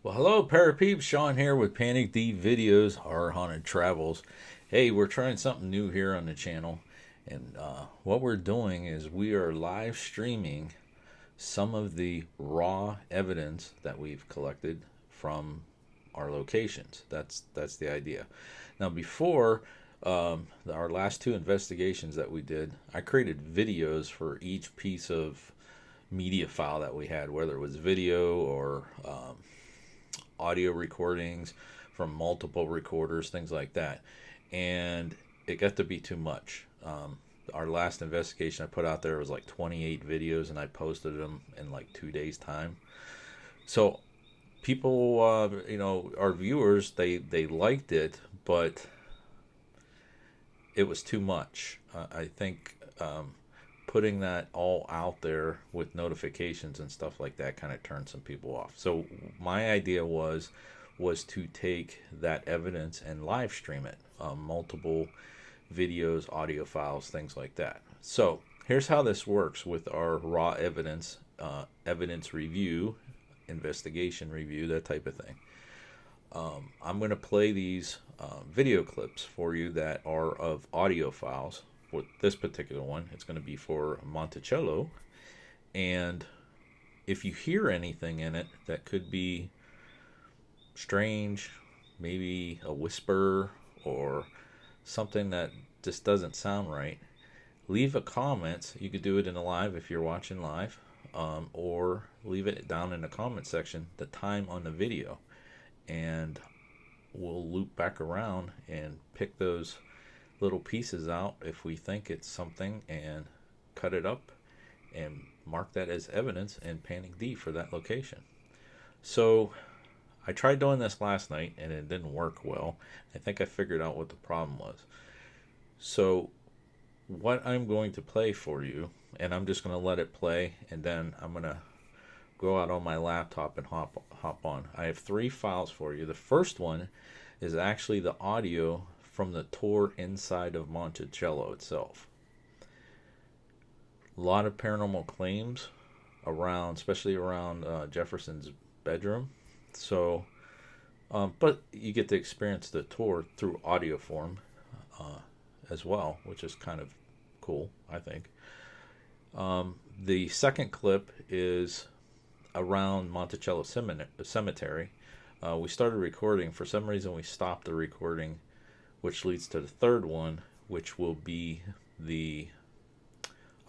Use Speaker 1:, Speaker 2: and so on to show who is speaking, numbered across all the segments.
Speaker 1: Well, hello, Parapeeps. Sean here with Panic D Videos, Horror Haunted Travels. Hey, we're trying something new here on the channel, and what we're doing is we are live streaming some of the raw evidence that we've collected from our locations. That's the idea. Now, before our last two investigations that we did, I created videos for each piece of media file that we had, whether it was video or audio recordings from multiple recorders, things like that. And it got to be too much. Our last investigation I put out there was like 28 videos, and I posted them in like 2 days' time. So people, our viewers, they liked it, but it was too much. I think putting that all out there with notifications and stuff like that kind of turned some people off. So my idea was to take that evidence and live stream it, multiple videos, audio files, things like that. So here's how this works with our raw evidence, evidence review, investigation review, that type of thing. I'm going to play these video clips for you that are of audio files. With this particular one, it's going to be for Monticello. And if you hear anything in it that could be strange, maybe a whisper or something that just doesn't sound right, leave a comment. You could do it in a live if you're watching live, or leave it down in the comment section, the time on the video, and we'll loop back around and pick those little pieces out if we think it's something and cut it up and mark that as evidence and Panic D for that location. So I tried doing this last night and it didn't work well. I think I figured out what the problem was. So what I'm going to play for you, and I'm just going to let it play, and then I'm going to go out on my laptop and hop on. I have three files for you. The first one is actually the audio from the tour inside of Monticello itself. A lot of paranormal claims around, especially around Jefferson's bedroom. So, but you get to experience the tour through audio form uh, as well, which is kind of cool, I think. The second clip is around Monticello Cemetery. We started recording. For some reason, we stopped the recording, which leads to the third one, which will be the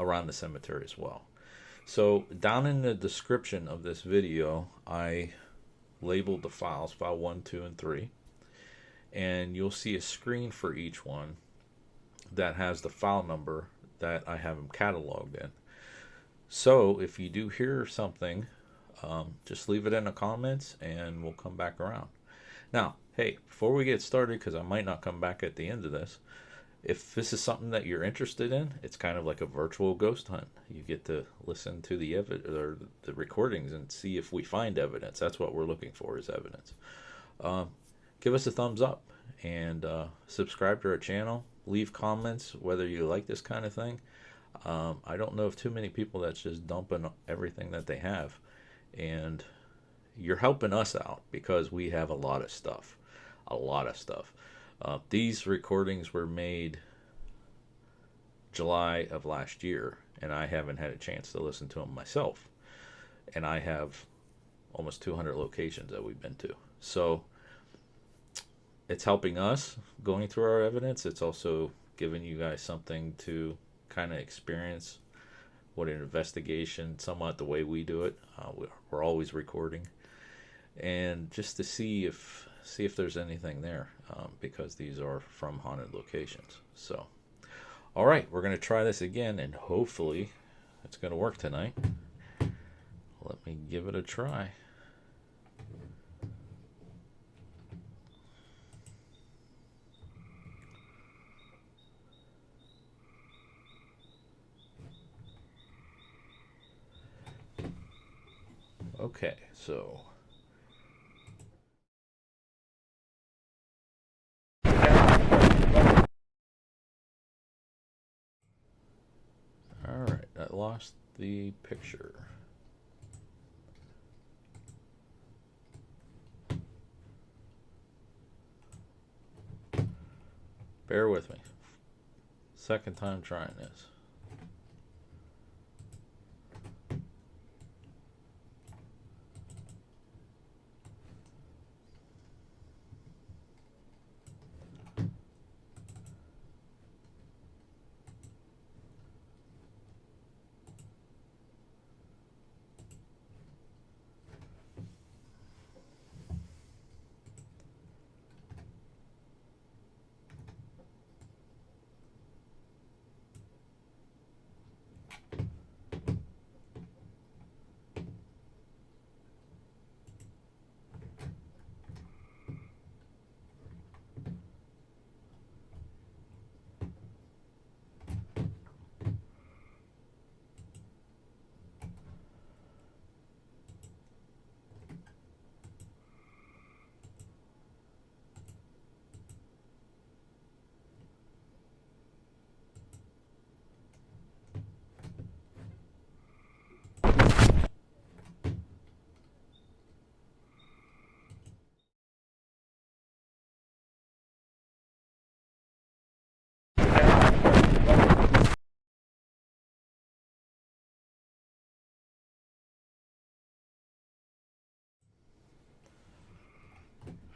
Speaker 1: around the cemetery as well. So down in the description of this video, I labeled the files, file 1, 2, and 3, and you'll see a screen for each one that has the file number that I have them cataloged in. So if you do hear something, just leave it in the comments and we'll come back around. Now, hey, before we get started, because I might not come back at the end of this, if this is something that you're interested in, it's kind of like a virtual ghost hunt. You get to listen to the recordings and see if we find evidence. That's what we're looking for, is evidence. Um, Give us a thumbs up and subscribe to our channel. Leave comments whether you like this kind of thing. I don't know of too many people that's just dumping everything that they have, and you're helping us out because we have a lot of stuff. These recordings were made July of last year, and I haven't had a chance to listen to them myself. And I have almost 200 locations that we've been to. So it's helping us going through our evidence. It's also giving you guys something to kind of experience what an investigation, somewhat the way we do it. We're always recording, and just to see if there's anything there, because these are from haunted locations. So, all right, we're gonna try this again, and hopefully, it's gonna work tonight. Let me give it a try. Okay, so all right, I lost the picture. Bear with me. Second time trying this.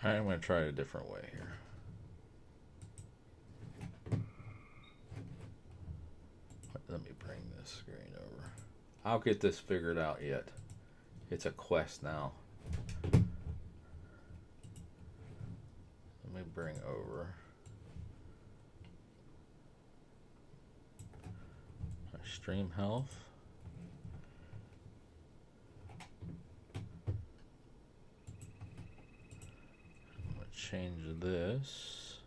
Speaker 1: Alright, I'm going to try it a different way here. Let me bring this screen over. I'll get this figured out yet. It's a quest now. Let me bring over my stream health. Change this.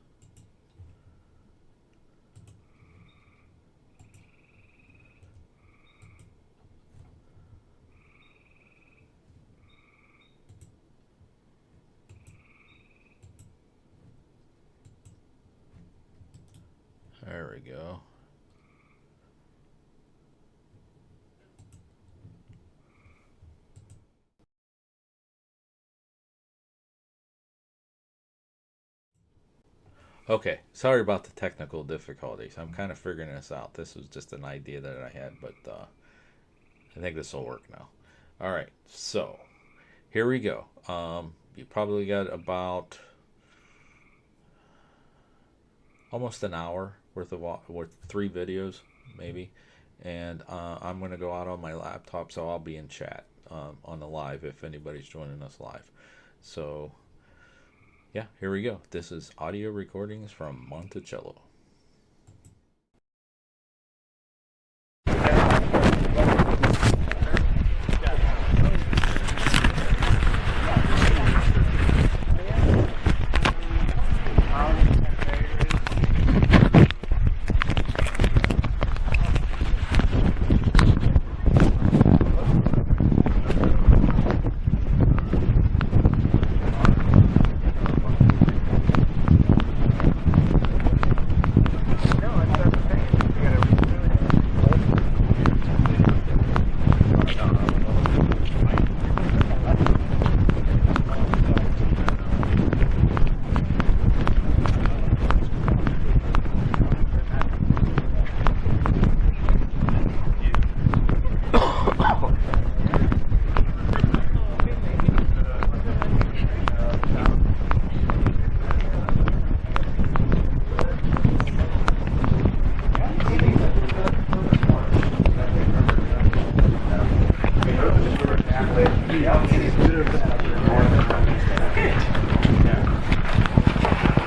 Speaker 1: There we go. Okay, sorry about the technical difficulties. I'm kind of figuring this out. This was just an idea that I had, but I think this will work now. All right, so here we go. You probably got about almost an hour worth with 3 videos, maybe. And I'm going to go out on my laptop, so I'll be in chat on the live if anybody's joining us live. So yeah, here we go. This is audio recordings from Monticello.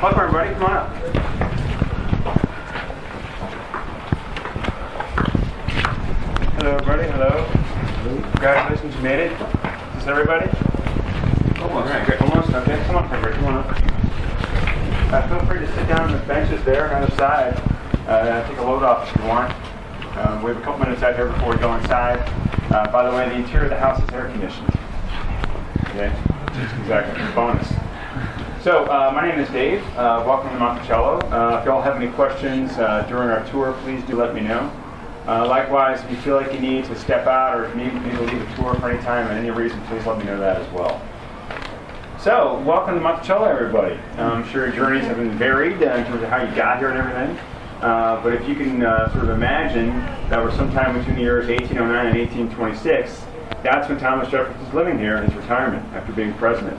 Speaker 2: Welcome everybody, come on up. Hello everybody, hello. Congratulations, you made it. Is this everybody? Almost. Alright, great. Almost, okay. Come on everybody, come on up. Feel free to sit down on the benches there on the other side. Take a load off if you want. We have a couple minutes out here before we go inside. By the way, the interior of the house is air conditioned. Okay, exactly, bonus. So, my name is Dave. Welcome to Monticello. If you all have any questions during our tour, please do let me know. Likewise, if you feel like you need to step out or if you need to leave a tour for any time at any reason, please let me know that as well. So, welcome to Monticello, everybody. I'm sure your journeys have been varied in terms of how you got here and everything. But if you can sort of imagine that we're sometime between the years 1809 and 1826, that's when Thomas Jefferson was living here in his retirement after being president.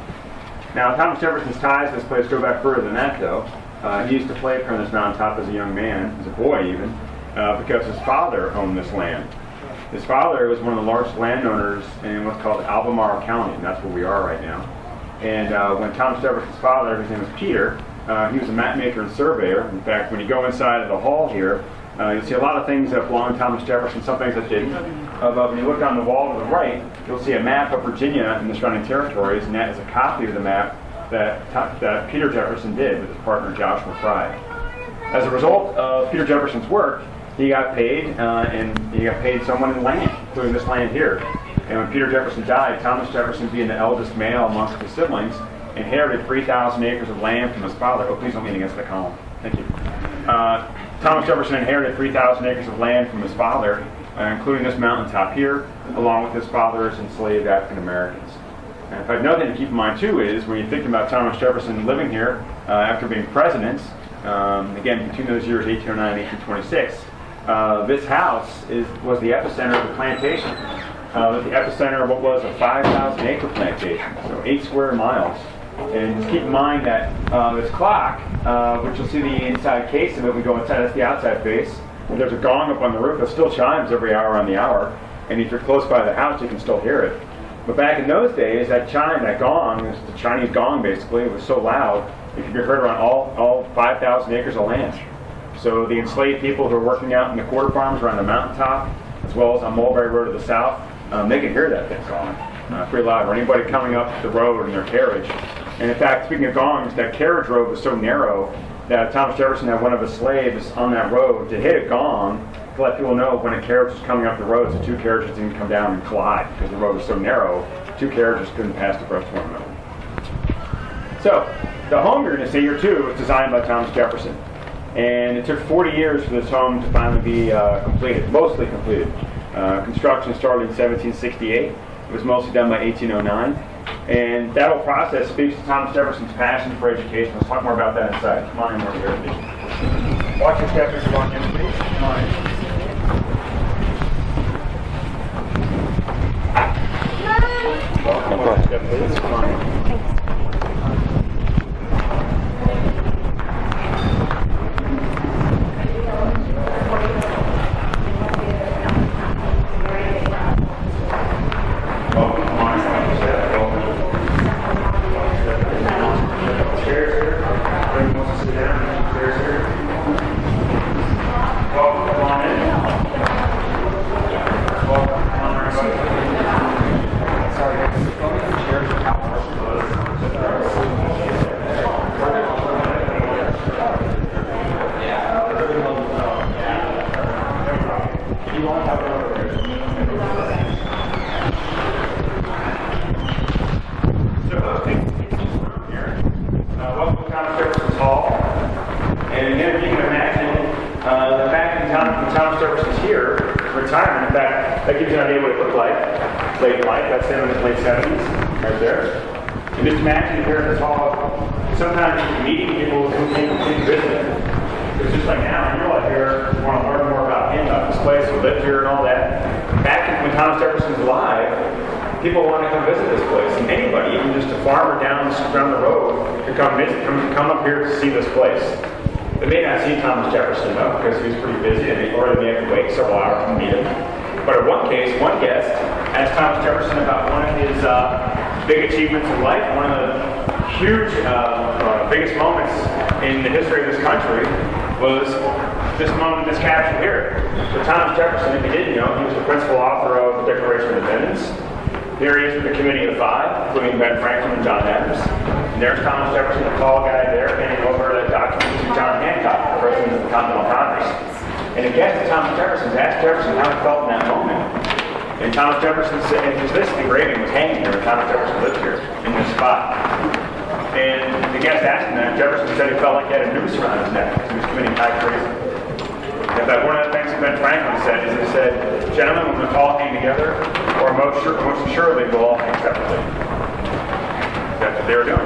Speaker 2: Now, Thomas Jefferson's ties to this place go back further than that, though. He used to play up here on this mountaintop as a young man, as a boy even, because his father owned this land. His father was one of the largest landowners in what's called Albemarle County, and that's where we are right now. And when Thomas Jefferson's father, his name was Peter, he was a map maker and surveyor. In fact, when you go inside of the hall here, you'll see a lot of things that belong to Thomas Jefferson, some things that didn't. But when you look on the wall to the right, you'll see a map of Virginia and the surrounding territories, and that is a copy of the map that Peter Jefferson did with his partner Joshua Fry. As a result of Peter Jefferson's work, he got paid, and he got paid someone in land, including this land here. And when Peter Jefferson died, Thomas Jefferson, being the eldest male amongst his siblings, inherited 3,000 acres of land from his father. Oh, please don't lean against the column. Thank you. Thomas Jefferson inherited 3,000 acres of land from his father, including this mountaintop here, along with his father's enslaved African Americans. And in fact, another thing to keep in mind, too, is when you think about Thomas Jefferson living here after being president, again, between those years 1809 and 1826, this house was the epicenter of the plantation. The epicenter of what was a 5,000-acre plantation, so 8 square miles. And just keep in mind that this clock, which you'll see the inside case of it, we go inside, that's the outside face. And there's a gong up on the roof that still chimes every hour on the hour. And if you're close by the house, you can still hear it. But back in those days, that chime, that gong, the Chinese gong basically, it was so loud, it could be heard around all 5,000 acres of land. So the enslaved people who are working out in the quarter farms around the mountaintop, as well as on Mulberry Road to the south, they can hear that thing going pretty loud. Or anybody coming up the road in their carriage. And in fact, speaking of gongs, that carriage road was so narrow that Thomas Jefferson had one of his slaves on that road to hit a gong to let people know when a carriage was coming up the road, so 2 carriages didn't come down and collide because the road was so narrow, 2 carriages couldn't pass abreast one another. So the home you're going to see here too was designed by Thomas Jefferson. And it took 40 years for this home to finally be completed, mostly completed. Construction started in 1768. It was mostly done by 1809. And that whole process speaks to Thomas Jefferson's passion for education. Let's talk more about that inside. Come on in over here, please. Watch your step as you walk in, please. Come on in. Watch your step, please. Come on in. People want to come visit this place, and anybody, even just a farmer down the road, could come up here to see this place. They may not see Thomas Jefferson though, because he was pretty busy, or they may have to wait several hours to meet him. But in one case, one guest asked Thomas Jefferson about one of his big achievements in life, one of the huge, biggest moments in the history of this country was this moment that's captured here. So Thomas Jefferson, if you didn't know, he was the principal author of the Declaration of Independence. Here he is with the Committee of Five, including Ben Franklin and John Adams. And there's Thomas Jefferson, the tall guy there, handing over that document to John Hancock, the President of the Continental Congress. And a guest of Thomas Jefferson's asked Jefferson how he felt in that moment. And Thomas Jefferson said, and this engraving was hanging here when Thomas Jefferson lived here, in this spot. And the guest asked him that, Jefferson said he felt like he had a noose around his neck because he was committing high treason. In fact, one of the things that Ben Franklin said is he said, gentlemen, when we all hang together, or most assuredly we'll all hang separately. After they were doing.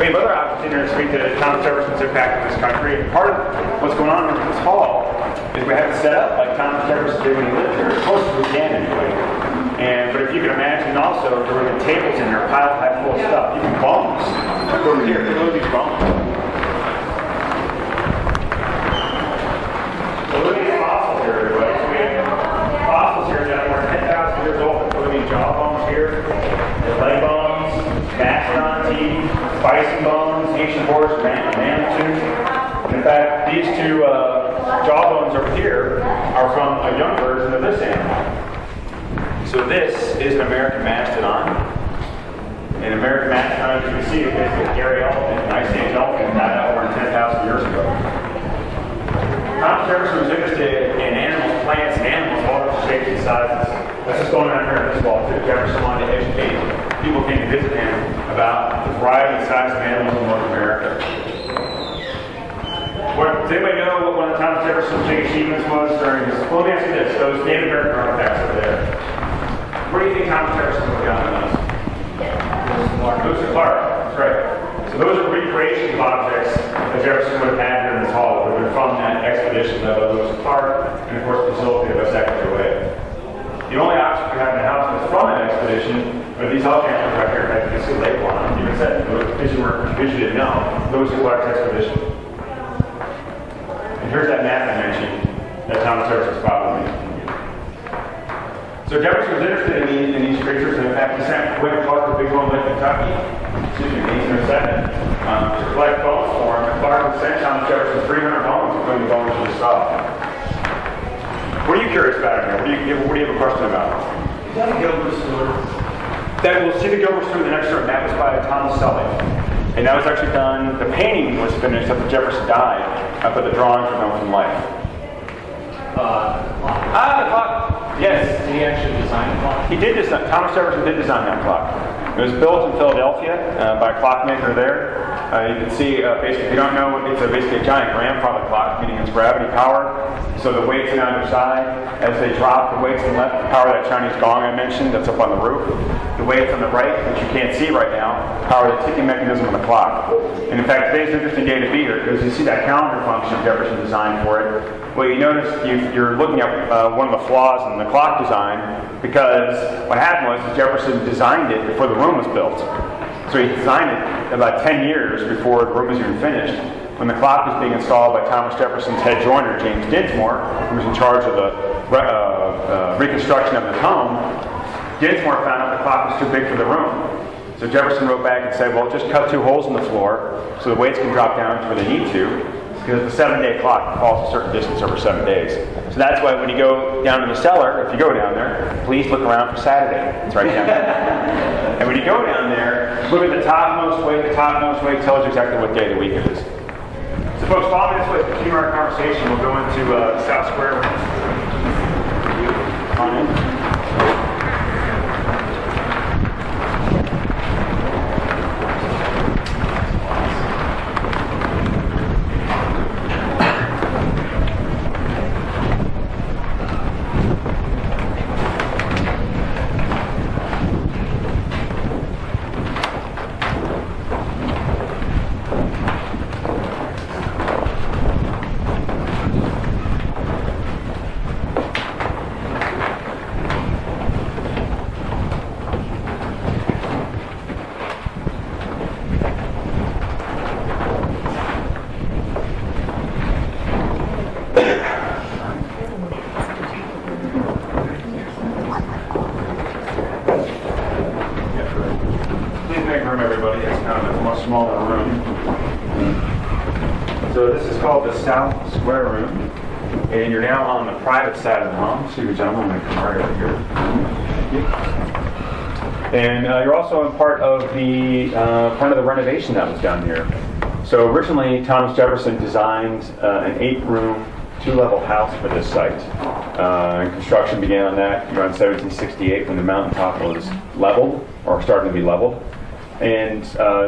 Speaker 2: We have other opportunities to speak to Thomas Jefferson's impact on this country. And part of what's going on in this hall is we have it set up like Thomas Jefferson did when he lived here, as close as we can anyway. But if you can imagine also, there were the tables in there piled high full of stuff, even bones. Look over here, look at these bones. So look at these fossils here, everybody. So we have fossils here that are 10,000 years old. Look at these jaw bones here, the leg bones, mastodon teeth, bison bones, ancient horse, mammoth tooth. In fact, these two jawbones over here are from a young version of this animal. So this is an American mastodon. An American mastodon, as you can see, is basically a hairy elephant, an Ice Age elephant, died out over 10,000 years ago. Thomas Jefferson was interested in animals, plants, and animals of all different shapes and sizes. That's just going on here in this wall, too. Jefferson wanted to educate people who came to visit him about the variety and size of animals in North America. Does anybody know what one of Thomas Jefferson's big achievements was during his... Well, let me ask you this. Those Native American artifacts over there. Where do you think Thomas Jefferson would have gotten those? Those are Clark. That's right. So those are recreations of objects that Jefferson would have had here in this hall. Would have been from that expedition of Lewis and Clark, and of course facilitated by Secretary Wade. The only object we have in the house that's from that expedition are these all cameras right here. I can see the label on them. Even said, because you didn't know, Lewis and Clark's expedition. And here's that map I mentioned that Thomas Jefferson's father made. So Jefferson was interested in these creatures, and in fact, he sent William Clark to Big Bone Lake, Kentucky, in 1807, to collect bones for him. And Clark would send Thomas Jefferson 300 bones, including the bones he just saw. What are you curious about here? What do you have a question about?
Speaker 3: Is that a Gilbert Stewart?
Speaker 2: We'll see the Gilbert Stewart in the next room. That was by Thomas Sully. And that was actually done, the painting was finished after Jefferson died, but the drawings were done from life.
Speaker 3: The clock.
Speaker 2: The clock. Yes.
Speaker 3: He actually designed the clock.
Speaker 2: He did design, Thomas Jefferson did design that clock. It was built in Philadelphia by a clockmaker there. You can see, basically, if you don't know, it's basically a giant grandfather clock, meaning it's gravity powered. So the weights on either side, as they drop, the weights on the left power that Chinese gong I mentioned that's up on the roof. The weights on the right, which you can't see right now, power the ticking mechanism of the clock. And in fact, today's an interesting day to be here because you see that calendar function Jefferson designed for it. Well, you notice you're looking at one of the flaws in the clock design because what happened was Jefferson designed it before the room was built. So he designed it about 10 years before the room was even finished. When the clock was being installed by Thomas Jefferson's head joiner, James Dinsmore, who was in charge of the reconstruction of the home, Dinsmore found out the clock was too big for the room. So Jefferson wrote back and said, well, just cut 2 holes in the floor so the weights can drop down to where they need to. Because the 7-day clock falls a certain distance over 7 days. So that's why when you go down to the cellar, if you go down there, please look around for Saturday. It's right down there. And when you go down there, look at the topmost weight. The topmost weight tells you exactly what day of the week it is. So folks, follow me this way to continue our conversation. We'll go into South Square. On in. South Square Room, and you're now on the private side of the home. So, gentlemen, I'm going to come right over here. And you're also a part of the renovation that was done here. So originally, Thomas Jefferson designed an 8-room, 2-level house for this site. And construction began on that around 1768 when the mountaintop was leveled or starting to be leveled. And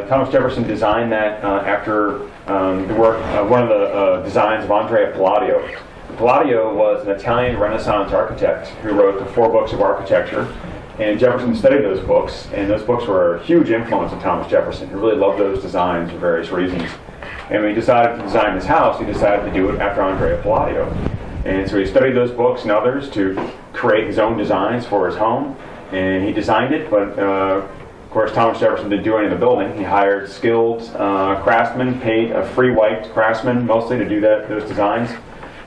Speaker 2: Thomas Jefferson designed that after the work, one of the designs of Andrea Palladio. Palladio was an Italian Renaissance architect who wrote the 4 books of architecture. And Jefferson studied those books, and those books were a huge influence on Thomas Jefferson. He really loved those designs for various reasons. And when he decided to design his house, he decided to do it after Andrea Palladio. And so he studied those books and others to create his own designs for his home. And he designed it, but of course Thomas Jefferson didn't do any of the building. He hired skilled craftsmen, paid a free white craftsman mostly to do those designs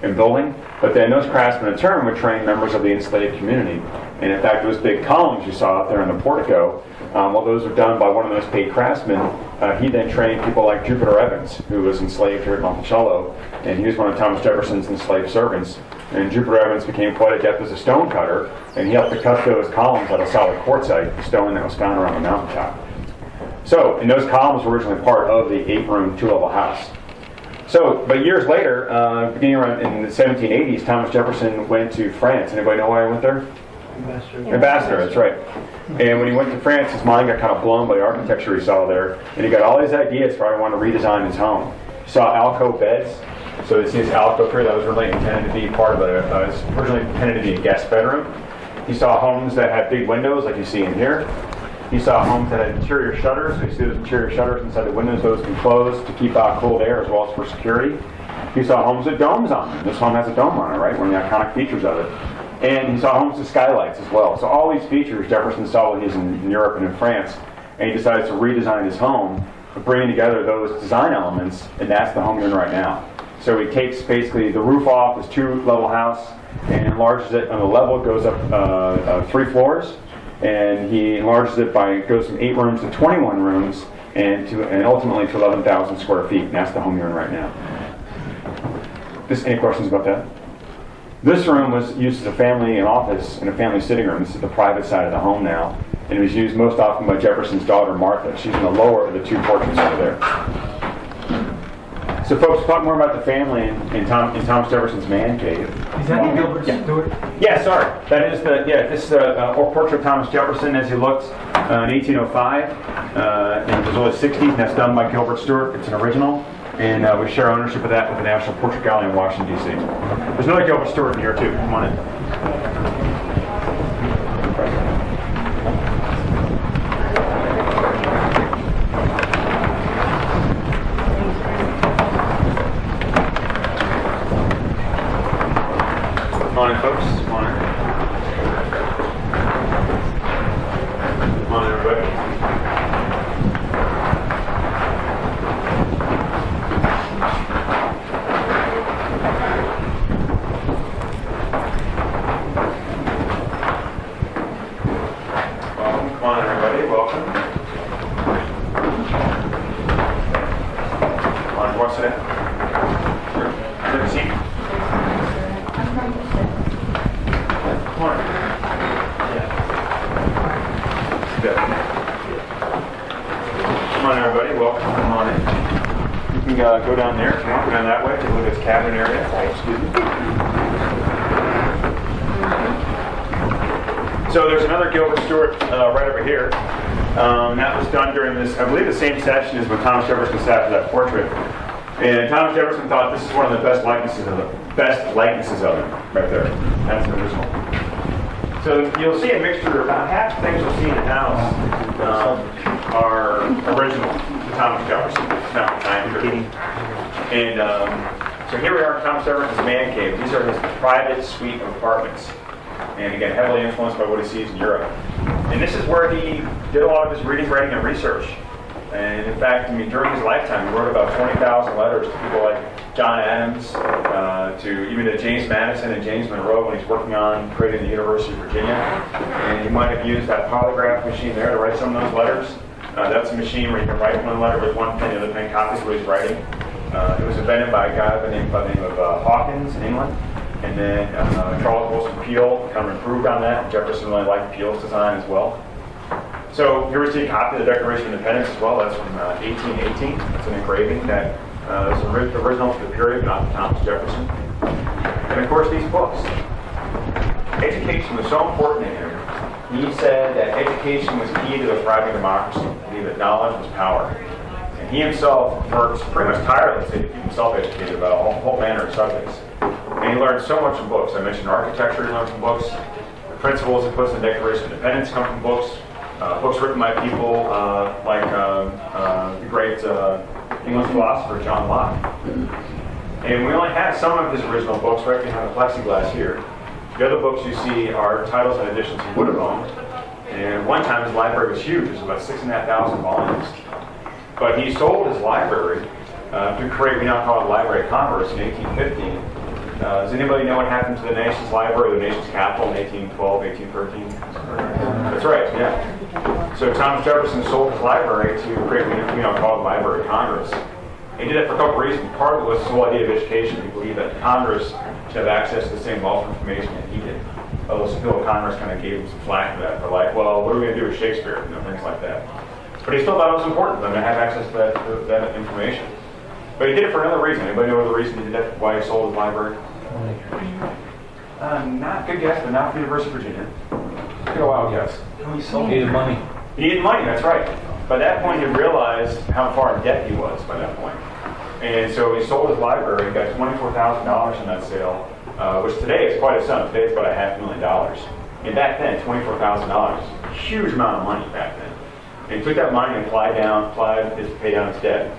Speaker 2: and building. But then those craftsmen in turn would train members of the enslaved community. And in fact, those big columns you saw out there in the portico, while those were done by one of those paid craftsmen, he then trained people like Jupiter Evans, who was enslaved here at Monticello, and he was one of Thomas Jefferson's enslaved servants. And Jupiter Evans became quite adept as a stone cutter, and he helped to cut those columns out of solid quartzite, the stone that was found around the mountaintop. So, and those columns were originally part of the 8-room, 2-level house. So, but years later, beginning around in the 1780s, Thomas Jefferson went to France. Anybody know why he went there? Ambassador, that's right. And when he went to France, his mind got kind of blown by the architecture he saw there, and he got all these ideas for how he wanted to redesign his home. He saw alcove beds. So you see this alcove here that was really intended to be part of it was originally intended to be a guest bedroom. He saw homes that had big windows, like you see in here. He saw homes that had interior shutters. So you see those interior shutters inside the windows; those can close to keep out cold air as well as for security. He saw homes with domes on them. This home has a dome on it, right? One of the iconic features of it. And he saw homes with skylights as well. So all these features Jefferson saw when he was in Europe and in France, and he decided to redesign his home, bringing together those design elements, and that's the home you're in right now. So he takes basically the roof off this 2-level house and enlarges it. On the level, it goes up 3 floors, and he enlarges it goes from 8 rooms to 21 rooms, and ultimately to 11,000 square feet. And that's the home you're in right now. Any questions about that? This room was used as a family office and a family sitting room. This is the private side of the home now. And it was used most often by Jefferson's daughter, Martha. She's in the lower of the 2 portraits over there. So folks, talk more about the family in Thomas Jefferson's man cave.
Speaker 3: Is that Gilbert Stuart?
Speaker 2: Yeah, sorry. That is this is the portrait of Thomas Jefferson as he looked in 1805. In the early 60s, and that's done by Gilbert Stuart. It's an original. And we share ownership of that with the National Portrait Gallery in Washington, D.C. There's another Gilbert Stuart in here, too. Come on in. Come on in, folks. Come on in. Come on in, everybody. Go down there, if you want, go down that way, take a look at this cabin area. Excuse me. So there's another Gilbert Stuart right over here. That was done during this, I believe the same session as when Thomas Jefferson sat for that portrait. And Thomas Jefferson thought this is one of the best likenesses of him, right there. That's the original. So you'll see a mixture, about half the things you'll see in the house are original to Thomas Jefferson. No, I'm kidding. And so here we are in Thomas Jefferson's man cave. These are his private suite of apartments. And again, heavily influenced by what he sees in Europe. And this is where he did a lot of his reading, writing, and research. And in fact, during his lifetime, he wrote about 20,000 letters to people like John Adams, even to James Madison and James Monroe when he's working on creating the University of Virginia. And he might have used that polygraph machine there to write some of those letters. That's a machine where you can write one letter with one pen, the other pen copies what he's writing. It was invented by a guy by the name of Hawkins in England. And then Charles Wilson Peale kind of improved on that. Jefferson really liked Peale's design as well. So here we see a copy of the Declaration of Independence as well. That's from 1818. It's an engraving that is original to the period, not to Thomas Jefferson. And of course, these books. Education was so important to him. He said that education was key to a thriving democracy. He believed that knowledge was power. And he himself worked pretty much tirelessly to keep himself educated about a whole manner of subjects. And he learned so much from books. I mentioned architecture, he learned from books. principles and puts in the Declaration of Independence come from books. Books written by people like the great English philosopher John Locke. And we only have some of his original books right behind the plexiglass here. The other books you see are titles and editions he would have owned. And one time his library was huge. It was about 6,500 volumes. But he sold his library to create what we now call a Library of Congress in 1815. Does anybody know what happened to the nation's library, the nation's capital in 1812, 1813? That's right, yeah. So Thomas Jefferson sold his library to create what we now call the Library of Congress. He did it for a couple reasons. Part of it was the whole idea of education. He believed that Congress should have access to the same wealth of information that he did. Although some people in Congress kind of gave him some flack for that. They're like, well, what are we going to do with Shakespeare? Things like that. But he still thought it was important for them to have access to that information. But he did it for another reason. Anybody know the reason he did that? Why he sold his library? Not good guess, but not for the University of Virginia. Take a wild guess.
Speaker 1: He needed money.
Speaker 2: He needed money, that's right. By that point, he realized how far in debt he was by that point. And so he sold his library and got $24,000 in that sale, which today is quite a sum. Today it's about $500,000. And back then, $24,000, huge amount of money back then. And he took that money and applied to pay down his debt.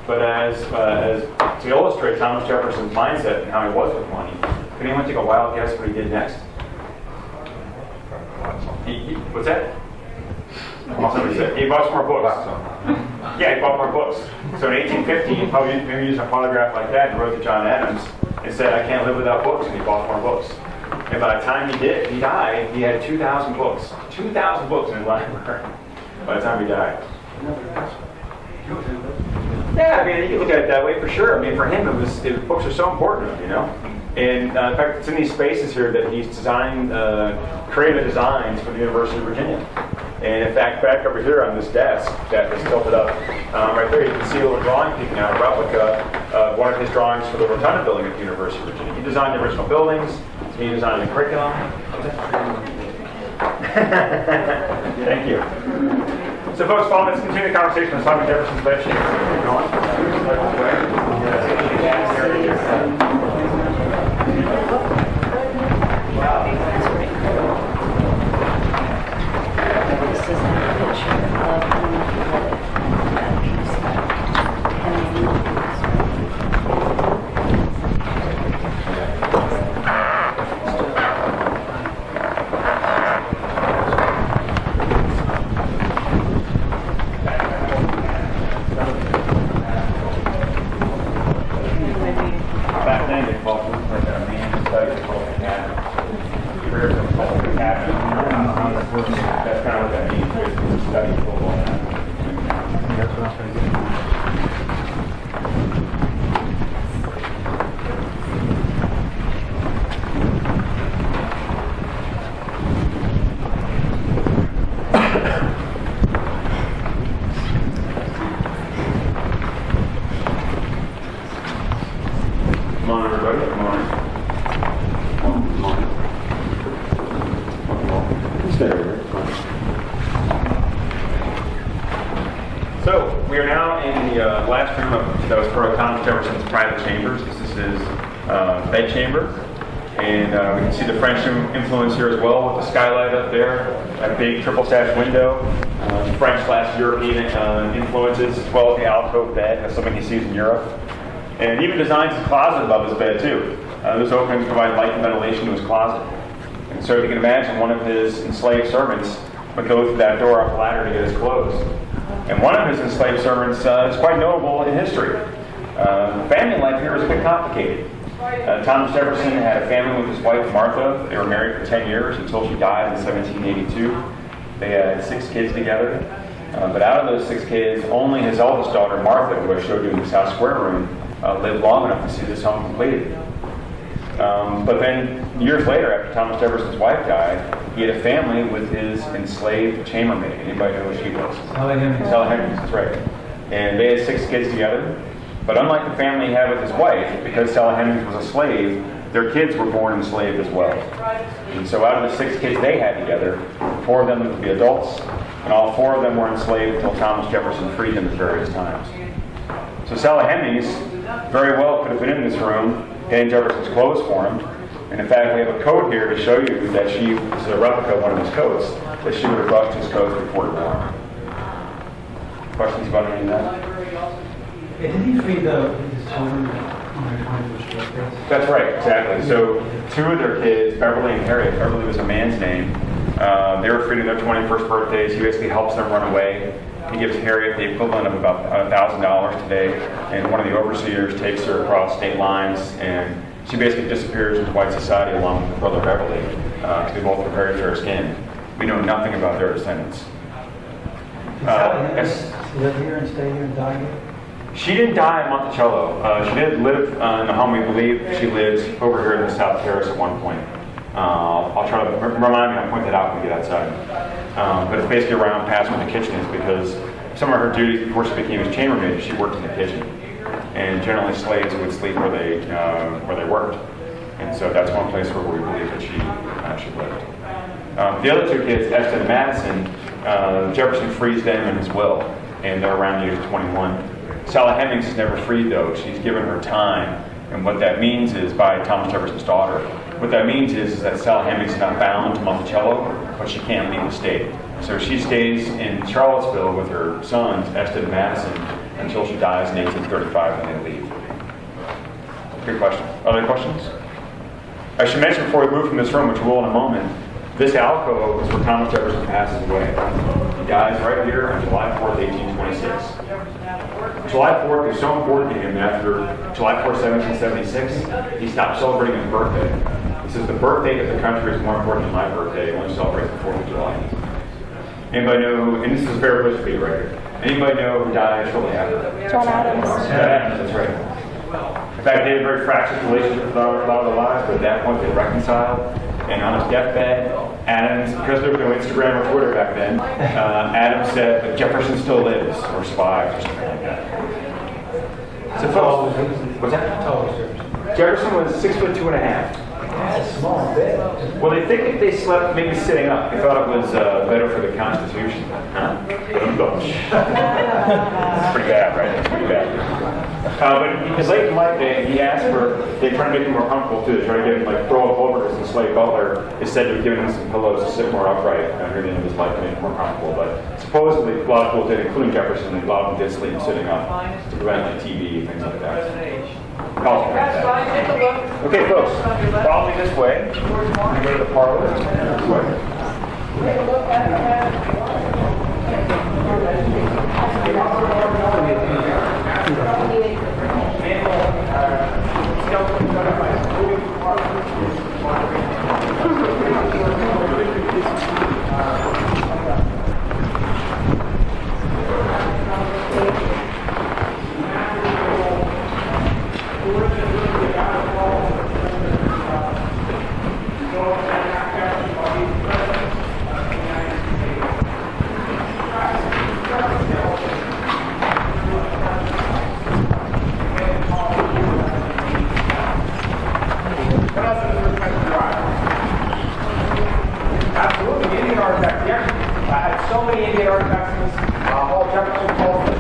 Speaker 2: But as to illustrate Thomas Jefferson's mindset and how he was with money, can anyone take a wild guess what he did next? What's that? Somebody said he bought some more books. Yeah, he bought more books. So in 1815, he probably maybe used a polygraph like that and wrote to John Adams and said, "I can't live without books," and he bought more books. And by the time he died, he had 2,000 books. 2,000 books in his library by the time he died. Yeah, I mean, you can look at it that way for sure. I mean, for him, books are so important, And in fact, it's in these spaces here that he's designed, creative designs for the University of Virginia. And in fact, back over here on this desk that is tilted up, right there, you can see a little drawing peeking out, a replica of one of his drawings for the Rotunda building at the University of Virginia. He designed the original buildings. He designed the curriculum. Thank you. So folks, let's continue the conversation on Thomas Jefferson's bed sheet. Keep going.
Speaker 4: This is a picture of that piece
Speaker 2: Back then, they called it like a man study called the cabin. Career called the cabin. That's kind of what that means. It's a study called all that.
Speaker 3: That's what I'm trying to get.
Speaker 2: Come on, everybody. Come on. Come on. Come on. Stay over here. So, we are now in the last room that was part of Thomas Jefferson's private chambers. This is his bed chamber. And we can see the French influence here as well with the skylight up there, a big triple sash window, French/European influences, as well as the alcove bed. That's something he sees in Europe. And even designs his closet above his bed too. Those openings provide light and ventilation to his closet. And so if you can imagine, one of his enslaved servants would go through that door up the ladder to get his clothes. And one of his enslaved servants is quite notable in history. Family life here is a bit complicated. Thomas Jefferson had a family with his wife Martha. They were married for 10 years until she died in 1782. They had 6 kids together. But out of those 6 kids, only his eldest daughter Martha, who I showed you in the South Square room, lived long enough to see this home completed. But then years later, after Thomas Jefferson's wife died, he had a family with his enslaved chambermaid. Anybody know who she was?
Speaker 3: Sally Hemings.
Speaker 2: Sally Hemings, that's right. And they had 6 kids together. But unlike the family he had with his wife, because Sally Hemings was a slave, their kids were born enslaved as well. And so out of the 6 kids they had together, 4 of them would be adults, and all 4 of them were enslaved until Thomas Jefferson freed them at various times. So Sally Hemings very well could have been in this room getting Jefferson's clothes for him, And in fact, we have a code here to show you that this is a replica of one of his coats, that she would have brushed his coats before the war. Questions about any of that?
Speaker 3: Did he feed his children on their 21st birthdays?
Speaker 2: That's right, exactly. So 2 of their kids, Beverly and Harriet, Beverly was a man's name. They were feeding their 21st birthdays. He basically helps them run away. He gives Harriet the equivalent of about $1,000 today, and one of the overseers takes her across state lines, and she basically disappears into white society along with her brother Beverly, because they both were very fair skinned. We know nothing about their descendants.
Speaker 3: Live here and stay here and die here?
Speaker 2: She didn't die in Monticello. She did live in the home we believe she lives over here in the South Terrace at one point. I'll try to remind me, I'll point that out when we get outside. But it's basically around past where the kitchen is, because some of her duties before she became his chambermaid, she worked in the kitchen. And generally slaves would sleep where they worked. And so that's one place where we believe that she lived. The other 2 kids, Eston and Madison, Jefferson frees them in his will, and they're around the age of 21. Sally Hemings is never freed, though. She's given her time, and what that means is, by Thomas Jefferson's daughter, what that means is that Sally Hemings is not bound to Monticello, but she can't leave the state. So she stays in Charlottesville with her sons, Eston and Madison, until she dies in 1835 when they leave. Good question. Other questions? I should mention before we move from this room, which we will in a moment, this alcove is where Thomas Jefferson passes away. He dies right here on July 4th, 1826. July 4th is so important to him that after July 4th, 1776, he stopped celebrating his birthday. He says, the birth date of the country is more important than my birthday. I only celebrate the 4th of July. Anybody know, and this is very rich for you right here, anybody know who died shortly after?
Speaker 4: John Adams.
Speaker 2: John Adams, that's right. In fact, they had a very fractious relationship with a lot of their lives, but at that point they reconciled. And on his deathbed, Adams, because there was no Instagram or Twitter back then, Adams said, but Jefferson still lives, or survives, or something like that. So folks, what's that?
Speaker 3: How tall was Jefferson?
Speaker 2: Jefferson was 6'2.5".
Speaker 3: That's a small bit.
Speaker 2: Well, they think if they slept maybe sitting up, they thought it was better for the Constitution. Huh? That's pretty bad, right? That's pretty bad. But because late in life, he asked they tried to make him more comfortable too. They tried to get him, throw up over his slave butler. They said they've given him some pillows to sit more upright near the end of his life to make him more comfortable. But supposedly, a lot of people did, including Jefferson, a lot of them did sleep sitting up to prevent TV and things like that. Okay, folks, follow me this way. I'm going to go to the parlor. This way.
Speaker 5: Absolutely, Indian artifacts. I had so many Indian artifacts in this Hall Jefferson calls it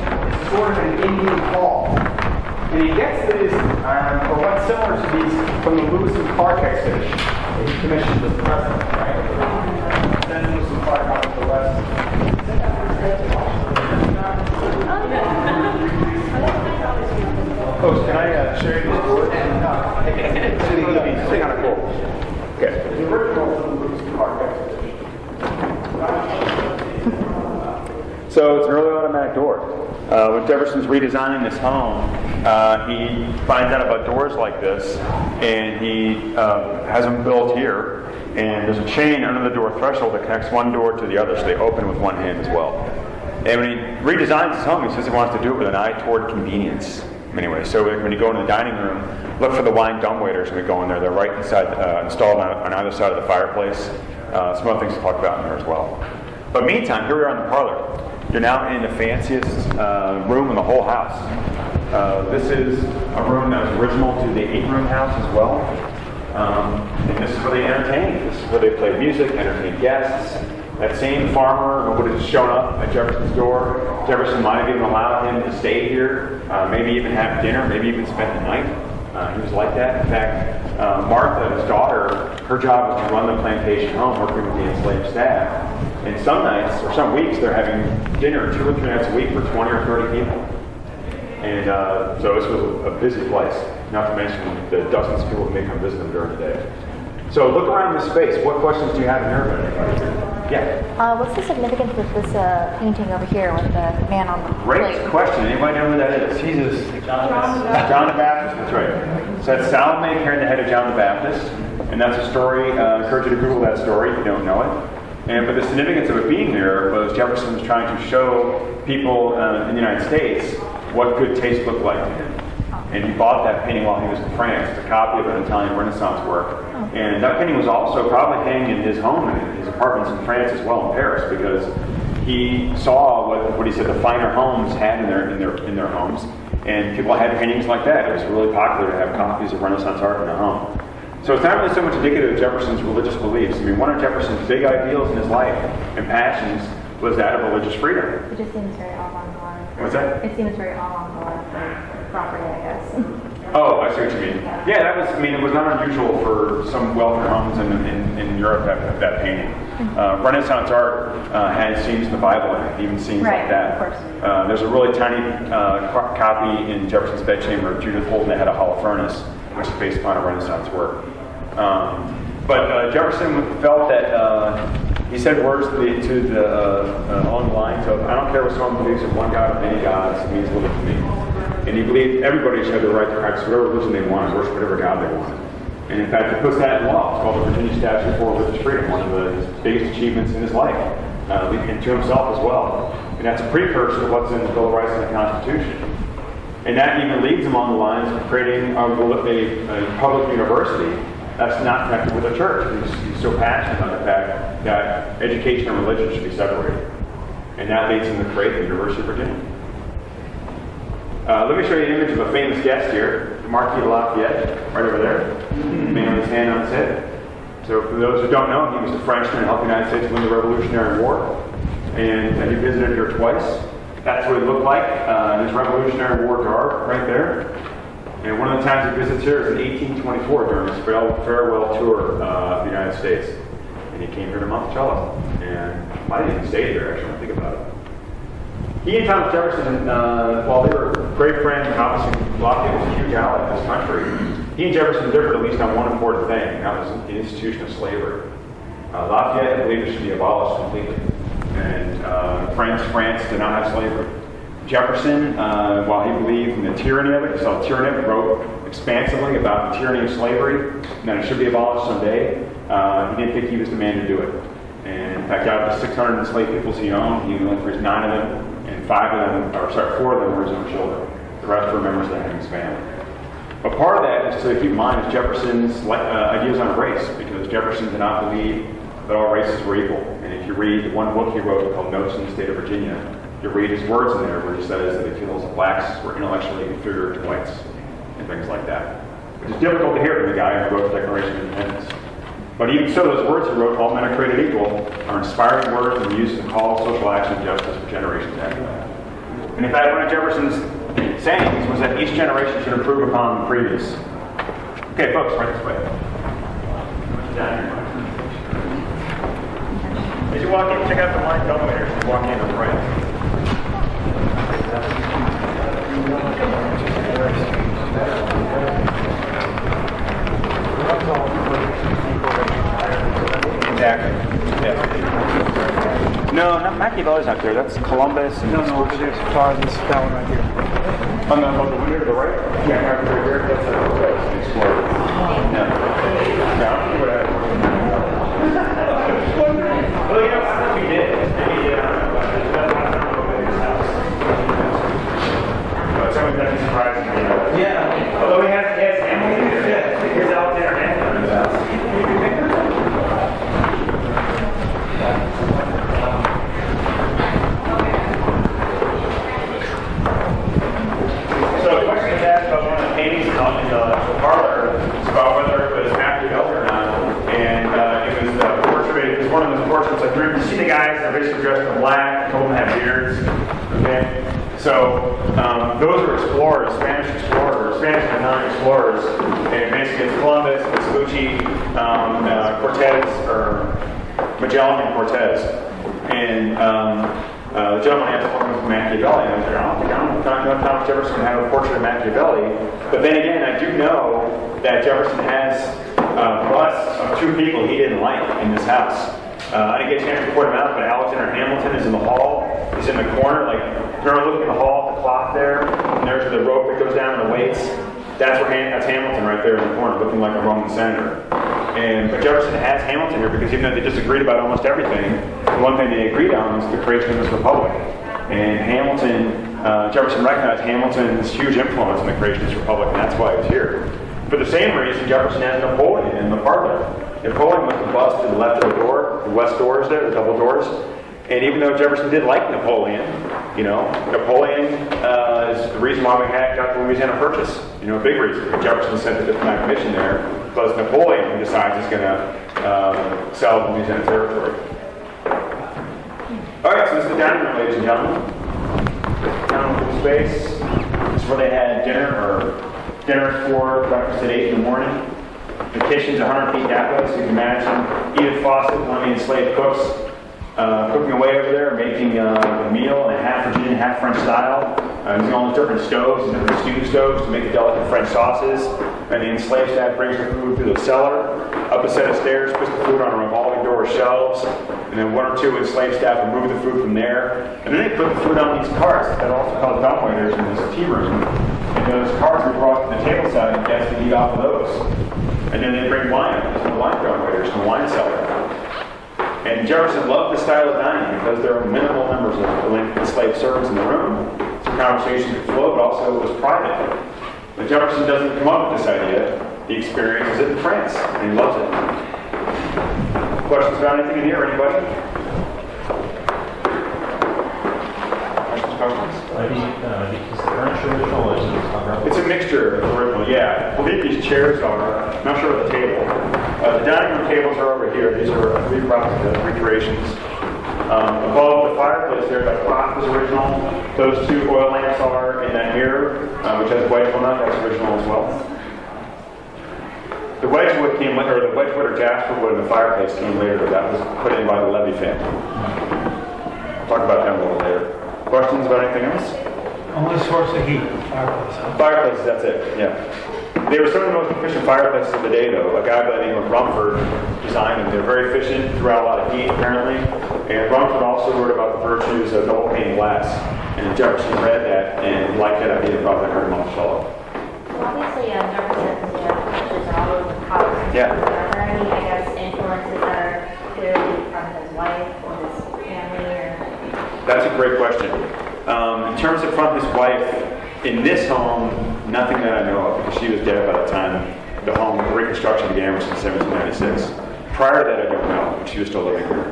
Speaker 5: sort of an Indian hall. And he gets these, or what's similar to these, from the Lewis and Clark exhibition. He commissioned the president, right? Then Lewis and Clark out to the west.
Speaker 2: Folks, can I show you these doors? Hang on a pole. Okay.
Speaker 5: The original from the Lewis and Clark exhibition.
Speaker 2: So it's an early automatic door. When Jefferson's redesigning his home, he finds out about doors like this, and he has them built here. And there's a chain under the door threshold that connects one door to the other, so they open with one hand as well. And when he redesigns his home, he says he wants to do it with an eye toward convenience. Anyway, so when you go into the dining room, look for the wine dumbwaiters when we go in there. They're right inside, installed on either side of the fireplace. Some other things to talk about in there as well. But meantime, here we are in the parlor. You're now in the fanciest room in the whole house. This is a room that was original to the 8-room house as well. And this is where they entertain. This is where they play music, entertain guests. That same farmer who would have shown up at Jefferson's door, Jefferson might have even allowed him to stay here, maybe even have dinner, maybe even spend the night. He was like that. In fact, Martha, his daughter, her job was to run the plantation home, working with the enslaved staff. And some nights, or some weeks, they're having dinner 2 or 3 nights a week for 20 or 30 people. And so this was a busy place, not to mention the dozens of people who may come visit them during the day. So look around this space. What questions do you have in here about anybody? Yeah.
Speaker 4: What's the significance with this painting over here with the man on the
Speaker 2: Great
Speaker 4: plate?
Speaker 2: question. Anybody know who that is?
Speaker 3: Jesus.
Speaker 2: John the Baptist, that's right. So that's Salome carrying the head of John the Baptist. And that's a story, I encourage you to Google that story if you don't know it. But the significance of it being there was Jefferson was trying to show people in the United States what good taste looked like to him. And he bought that painting while he was in France. It's a copy of an Italian Renaissance work. And that painting was also probably hanging in his home, in his apartments in France as well, in Paris, because he saw what he said the finer homes had in their homes. And people had paintings like that. It was really popular to have copies of Renaissance art in their home. So it's not really so much indicative of Jefferson's religious beliefs. I mean, one of Jefferson's big ideals in his life and passions was that of religious freedom.
Speaker 4: It just seems very avant-garde.
Speaker 2: What's that?
Speaker 4: It seems very avant-garde for property, I guess.
Speaker 2: Oh, I see what you mean. Yeah, that was. I mean, it was not unusual for some wealthy homes in Europe to have that painting. Renaissance art has scenes in the Bible in it, even scenes
Speaker 4: Right,
Speaker 2: like that.
Speaker 4: of course.
Speaker 2: There's a really tiny copy in Jefferson's bedchamber of Judith holding the head of Hollow Furnace, which is based upon a Renaissance work. But Jefferson felt that he said words along the lines of, "I don't care what someone believes in one God or many gods, it means little to me." And he believed everybody should have the right to practice whatever religion they want, worship whatever God they want. And in fact, he puts that in law. It's called the Virginia Statute for Religious Freedom, one of his biggest achievements in his life, and to himself as well. And that's a precursor to what's in the Bill of Rights and the Constitution. And that even leads him on the lines of creating a public university that's not connected with the church. He's so passionate about the fact that education and religion should be separated. And that leads him to create the University of Virginia. Let me show you an image of a famous guest here, the Marquis de Lafayette, right over there. The man with his hand on his head. So for those who don't know, he was a Frenchman who helped the United States win the Revolutionary War. And he visited here twice. That's what he looked like, his Revolutionary War garb right there. And one of the times he visits here is in 1824 during his farewell tour of the United States. And he came here to Monticello. And I didn't even stay here, actually, when I think about it. He and Thomas Jefferson, while they were great friends, and obviously Lafayette was a huge ally in this country, he and Jefferson differed at least on one important thing, and that was the institution of slavery. Lafayette believed it should be abolished completely. And France did not have slavery. Jefferson, while he believed in the tyranny of it, he saw the tyranny of it, wrote expansively about the tyranny of slavery, and that it should be abolished someday. He didn't think he was the man to do it. And in fact, out of the 600 enslaved peoples he owned, he only freed 9 of them, and 4 of them were his own children. The rest were members of his family. But part of that, just to keep in mind, is Jefferson's ideas on race, because Jefferson did not believe that all races were equal. And if you read the one book he wrote called Notes in the State of Virginia, you read his words in there where he says that he feels that blacks were intellectually inferior to whites and things like that. Which is difficult to hear from the guy who wrote the Declaration of Independence. But even so, those words he wrote, "All men are created equal," are inspiring words and used to call social action and justice for generations after that. And in fact, one of Jefferson's sayings was that each generation should improve upon the previous. Okay, folks, right this way. As you walk in, check out the line elevators. You walk in on the right. Exactly. Yeah. No, not Machiavelli's not there. That's Columbus. And
Speaker 3: No, over there's that one right here.
Speaker 2: on the window to the right? Yeah, right there. That's the Explorer. Yeah. Yeah, whatever. Well, you know, if he did. Maybe, but some of that's surprising me.
Speaker 3: Yeah.
Speaker 2: Although he has family, he's out there in his house. So the question was asked about one of the paintings in the parlor. It's about whether it was after built or not. And it was a portrait. It was one of those portraits I drew. You see the guys, they're basically dressed in black. A couple of them have beards. Okay. So those are explorers, Spanish and non-explorers. And basically it's Columbus, Vespucci, Cortez, or Magellan and Cortez. And the gentleman asked for Machiavelli, and I was like, I don't know Thomas Jefferson had a portrait of Machiavelli. But then again, I do know that Jefferson has busts of two people he didn't like in this house. I didn't get a chance to point him out, but Alexander Hamilton is in the hall. He's in the corner, like, remember looking in the hall, the clock there, and there's the rope that goes down and the weights. That's Hamilton right there in the corner, looking like a Roman senator. But Jefferson has Hamilton here because even though they disagreed about almost everything, the one thing they agreed on was the creation of this republic. And Jefferson recognized Hamilton's huge influence in the creation of this republic, and that's why he was here. For the same reason, Jefferson has Napoleon in the parlor. Napoleon was the bust to the left of the door, the west doors there, the double doors. And even though Jefferson did like Napoleon, Napoleon is the reason why we got the Louisiana Purchase. A big reason. Jefferson sent the diplomatic mission there because Napoleon who decides he's going to sell the Louisiana territory. All right, so this is the dining room, ladies and gentlemen. Dining room space. This is where they had dinner for breakfast at 8 in the morning. The kitchen's 100 feet that way, so you can imagine Edith Fawcett, one of the enslaved cooks, cooking away over there, making a meal in a half Virginian, half French style, using all the different stoves and different stew stoves to make the delicate French sauces. And the enslaved staff brings the food through the cellar, up a set of stairs, puts the food on a revolving door of shelves, and then one or two enslaved staff will move the food from there. And then they put the food on these carts that are also called dumbwaiters in this tea room. And those carts are brought to the table side and guests can eat off of those. And then they bring wine to the wine dumbwaiters from the wine cellar. And Jefferson loved the style of dining because there were minimal numbers of enslaved servants in the room. So conversation could flow, but also it was private. But Jefferson doesn't come up with this idea. He experiences it in France, and he loves it. Questions about anything in here? Anybody? Questions?
Speaker 6: Is the furniture original or is it
Speaker 2: It's a mixture of original, yeah. I believe these chairs are, I'm not sure what the table. The dining room tables are over here. These are recreations. Above the fireplace there, that clock was original. Those two oil lamps are in that mirror, which has Wedgwood, that's original as well. The Wedgwood came later, or the Wedgwood or Jasper wood in the fireplace came later, but that was put in by the Levy family. I'll talk about them a little later. Questions about anything else?
Speaker 3: Only source of heat, fireplace, huh?
Speaker 2: Fireplaces, that's it, yeah. They were some of the most efficient fireplaces of the day, though. A guy by the name of Rumford designed them. They're very efficient, throughout a lot of heat, apparently. And Rumford also wrote about the virtues of double pane glass. And Jefferson read that and liked that idea and brought that to Monticello.
Speaker 4: So obviously, Jefferson's pictures are all over the house.
Speaker 2: Yeah.
Speaker 4: Are there any, influences that are clearly from his wife or his family?
Speaker 2: That's a great question. In terms of from his wife, in this home, nothing that I know of, because she was dead by the time the reconstruction began, which was in 1796. Prior to that, I don't know, but she was still living here.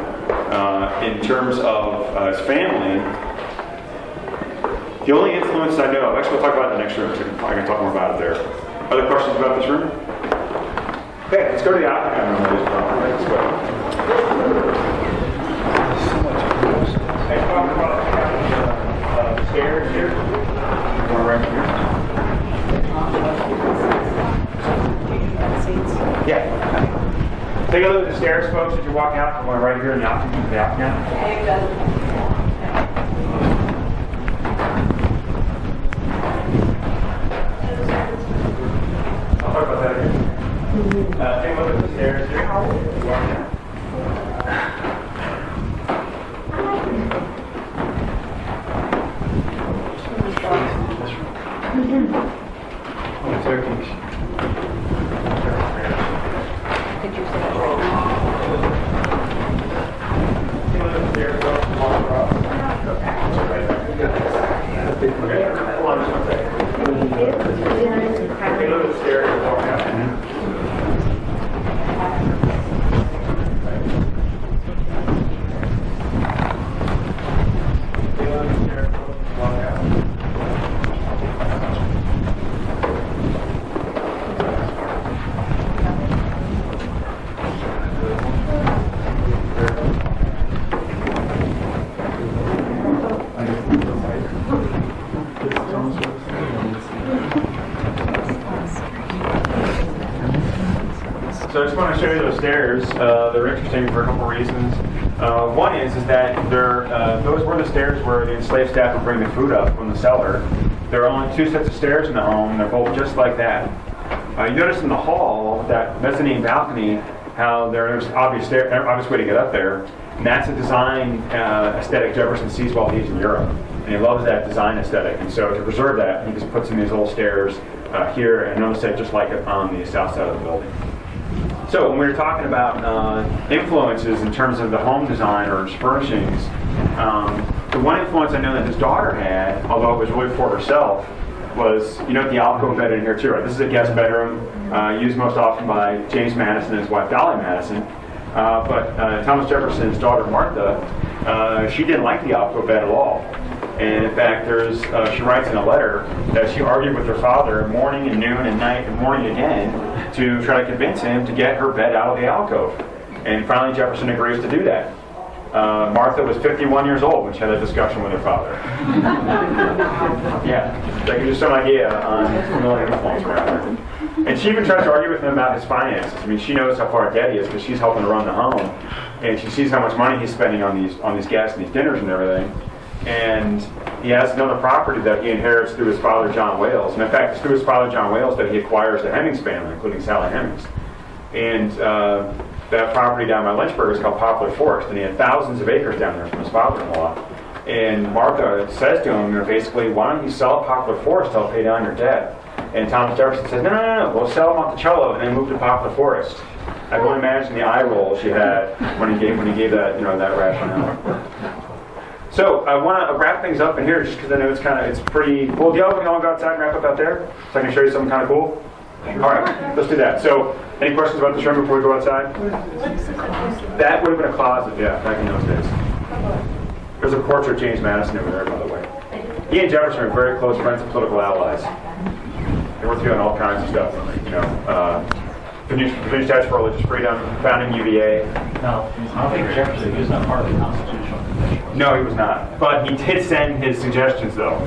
Speaker 2: In terms of his family, the only influence I know of, actually we'll talk about it in the next room, so I can talk more about it there. Other questions about this room? Okay, let's go to the opera room, ladies and gentlemen. Let's go. I talked about the stairs here. Going right here. Yeah. Take a look at the stairs, folks, as you walk out. We're going right here in the opera room. I'll talk about that again. Take a look at the stairs here. Walk out. Turkeys.
Speaker 4: Pictures of it right now.
Speaker 2: So I just want to show you those stairs. They're interesting for a couple reasons. One is that those were the stairs where the enslaved staff would bring the food up from the cellar. There are only 2 sets of stairs in the home. They're both just like that. You notice in the hall, that mezzanine balcony, how there's obvious way to get up there. And that's a design aesthetic Jefferson sees while he's in Europe. And he loves that design aesthetic. And so to preserve that, he just puts in these little stairs here, and notice that just like it on the south side of the building. So when we were talking about influences in terms of the home design or furnishings, the one influence I know that his daughter had, although it was really for herself, was, you know, the alcove bed in here too, right? This is a guest bedroom, used most often by James Madison and his wife Dolly Madison. But Thomas Jefferson's daughter Martha, she didn't like the alcove bed at all. And in fact, she writes in a letter that she argued with her father morning and noon and night and morning again to try to convince him to get her bed out of the alcove. And finally Jefferson agrees to do that. Martha was 51 years old when she had a discussion with her father. Yeah, that gives you some idea on familial influence around her. And she even tries to argue with him about his finances. I mean, she knows how far debt he is because she's helping to run the home, and she sees how much money he's spending on these guests and these dinners and everything. And he has another property that he inherits through his father John Wales. And in fact, it's through his father John Wales that he acquires the Hemings family, including Sally Hemings. And that property down by Lynchburg is called Poplar Forest, and he had thousands of acres down there from his father-in-law. And Martha says to him, basically, why don't you sell Poplar Forest to help pay down your debt? And Thomas Jefferson says, no, we'll sell Monticello and then move to Poplar Forest. I can only imagine the eye roll she had when he gave that, that rationale. So I want to wrap things up in here just because I know it's pretty cool. Do you all want to go outside and wrap up out there so I can show you something kind of cool? All right, let's do that. So, any questions about this room before we go outside? That would have been a closet, yeah, back in those days. There's a portrait of James Madison over there, by the way. He and Jefferson were very close friends and political allies. They worked together on all kinds of stuff, Virginia Statute for Religious Freedom, founding UVA.
Speaker 6: No, I don't think Jefferson was not part of the Constitutional Convention.
Speaker 2: No, he was not. But he did send his suggestions, though,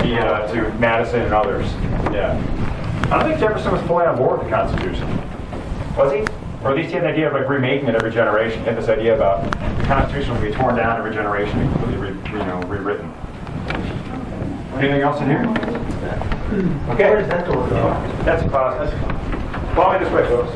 Speaker 2: to Madison and others. Yeah. I don't think Jefferson was fully on board with the Constitution. Was he? Or at least he had the idea of remaking it every generation. He had this idea about the Constitution will be torn down every generation and completely rewritten. Anything else in here? Okay.
Speaker 3: Where does that door go?
Speaker 2: That's a closet. Follow me this way, folks.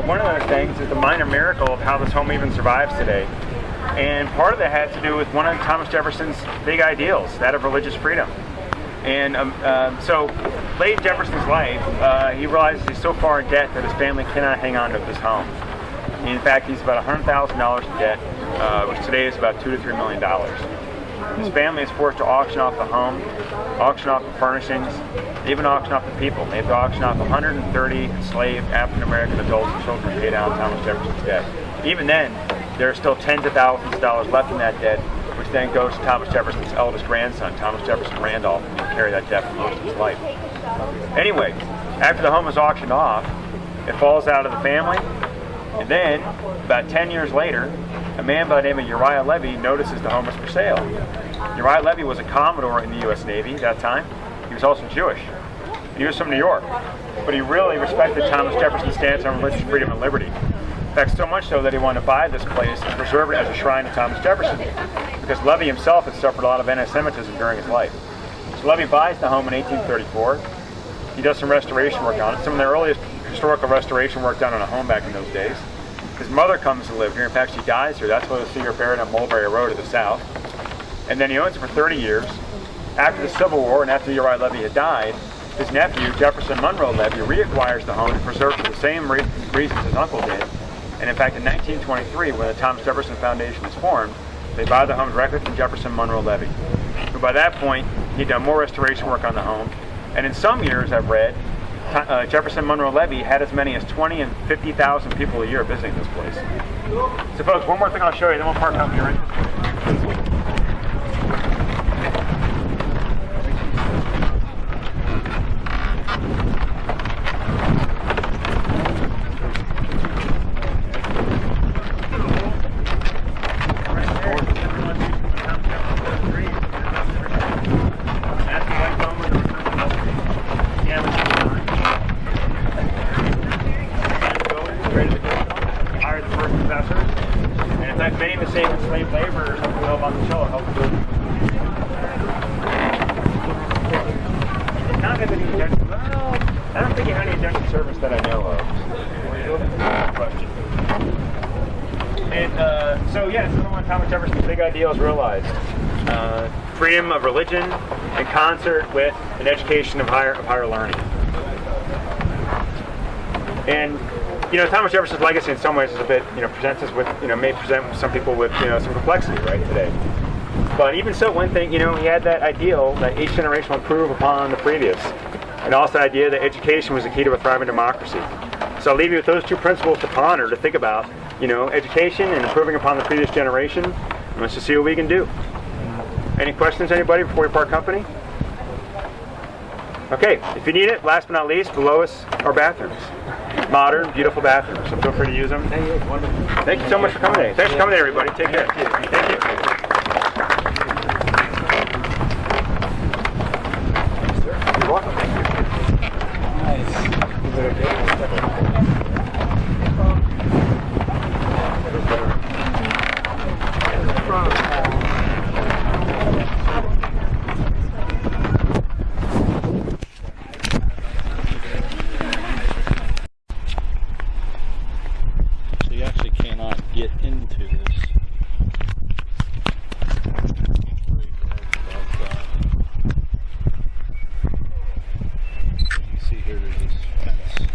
Speaker 2: One of those things is the minor miracle of how this home even survives today. And part of that had to do with one of Thomas Jefferson's big ideals, that of religious freedom. And so late in Jefferson's life, he realizes he's so far in debt that his family cannot hang on to this home. In fact, he's about $100,000 in debt, which today is about $2 to $3 million. His family is forced to auction off the home, auction off the furnishings, even auction off the people. They have to auction off 130 enslaved African-American adults and children to pay down Thomas Jefferson's debt. Even then, there are still tens of thousands of dollars left in that debt, which then goes to Thomas Jefferson's eldest grandson, Thomas Jefferson Randolph, and he'll carry that debt for most of his life. Anyway, after the home is auctioned off, it falls out of the family, and then, about 10 years later, a man by the name of Uriah Levy notices the home is for sale. Uriah Levy was a Commodore in the U.S. Navy at that time. He was also Jewish. He was from New York, but he really respected Thomas Jefferson's stance on religious freedom and liberty. In fact, so much so that he wanted to buy this place and preserve it as a shrine to Thomas Jefferson, because Levy himself had suffered a lot of anti-Semitism during his life. So Levy buys the home in 1834. He does some restoration work on it, some of the earliest historical restoration work done on a home back in those days. His mother comes to live here. In fact, she dies here. That's why you'll see her buried on Mulberry Road to the south. And then he owns it for 30 years. After the Civil War and after Uriah Levy had died, his nephew, Jefferson Monroe Levy, reacquires the home and preserves it for the same reasons his uncle did. And in fact, in 1923, when the Thomas Jefferson Foundation is formed, they buy the home directly from Jefferson Monroe Levy, who by that point, he'd done more restoration work on the home. And in some years, I've read, Jefferson Monroe Levy had as many as 20 and 50,000 people a year visiting this place. So folks, one more thing I'll show you, then we'll park up here. Many of the same enslaved laborers up the hill of Monticello helped build it. Not any injection. Well, I don't think he had any injection service that I know of. Question. And so yeah, number one, Thomas Jefferson's big idea was realized: freedom of religion in concert with an education of higher learning. And Thomas Jefferson's legacy in some ways is a bit, presents us with, may present some people with, some complexity, right, today. But even so, one thing, he had that ideal that each generation will improve upon the previous. And also the idea that education was the key to a thriving democracy. So I'll leave you with those two principles to ponder, to think about, education and improving upon the previous generation. And let's just see what we can do. Any questions, anybody, before we part company? Okay, if you need it, last but not least, below us are bathrooms. Modern, beautiful bathrooms, so feel free to use them. Thank you so much for coming today. Thanks for coming, everybody. Take care. Thank you. You're welcome. Nice. Is it okay?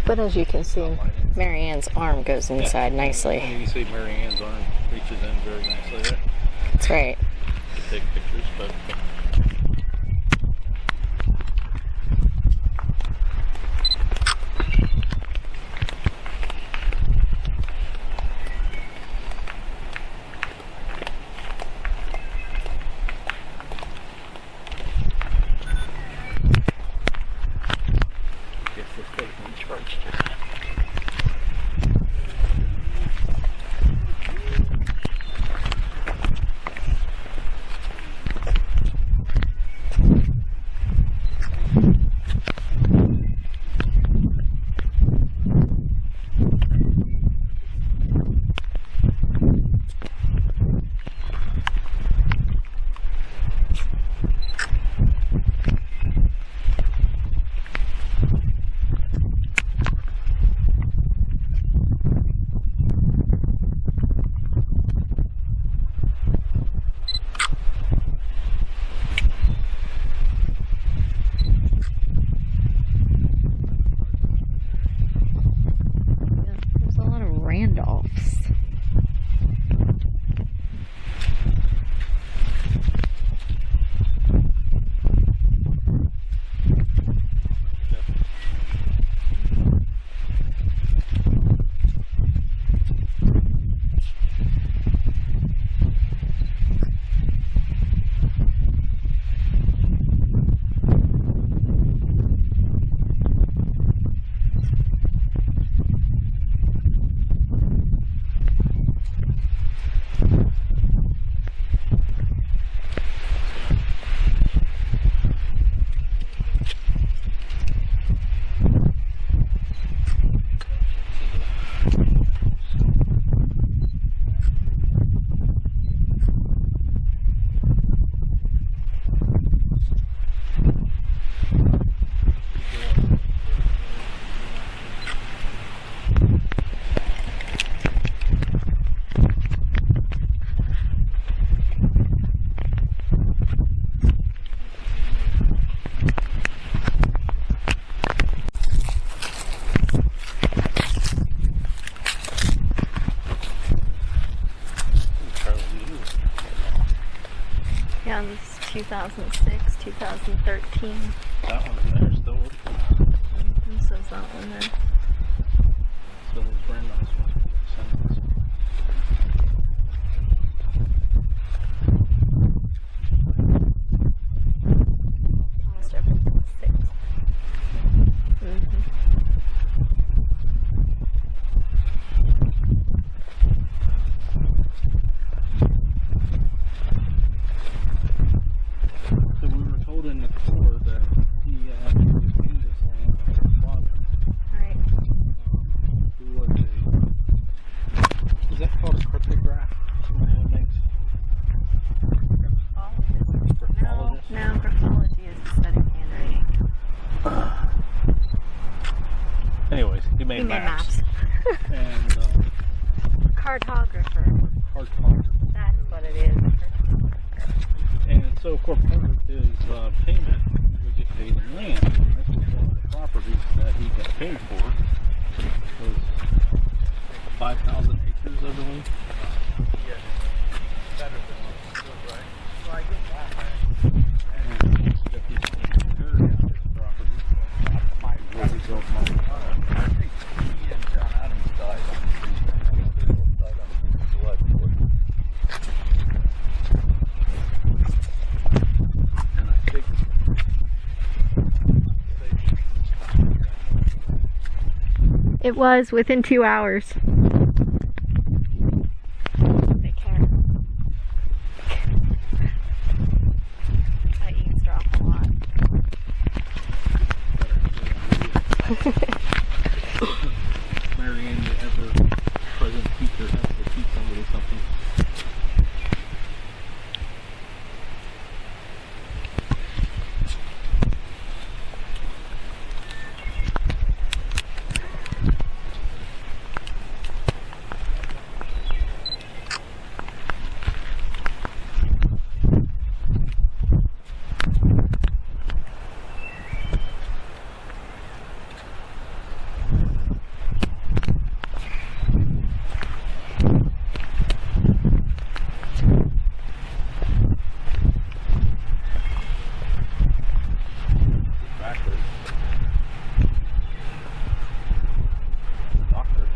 Speaker 7: But as you can see, Marianne's arm goes inside nicely.
Speaker 1: You can see Marianne's arm reaches in very nicely there.
Speaker 7: That's right.
Speaker 1: Take pictures, but...
Speaker 7: Yeah, this is 2006, 2013.
Speaker 6: That one's in there still.
Speaker 7: So is that one there.
Speaker 6: So those brand nice ones we got descendants.
Speaker 7: Almost everything was 6.
Speaker 6: So we were told in the tour that he actually obtained this land from his father,
Speaker 7: Right.
Speaker 6: who was is that called a cryptograph? Someone makes graphologist?
Speaker 7: No, graphology is studying handwriting.
Speaker 6: Anyways, he made
Speaker 7: He made
Speaker 6: maps.
Speaker 7: maps.
Speaker 6: And
Speaker 7: Cartographer.
Speaker 6: cartographer.
Speaker 7: That's what it is.
Speaker 6: And so, of course, part of his payment would get paid in land. And this was one of the properties that he got paid for. It was 5,000 acres, I believe. And he inherited this property. Where he built
Speaker 1: I think he and John Adams died
Speaker 6: and I think
Speaker 7: It was within 2 hours. They care. I eavesdrop a lot.
Speaker 6: Marianne, the ever-present teacher, has to teach somebody something. Backwards. Doctor.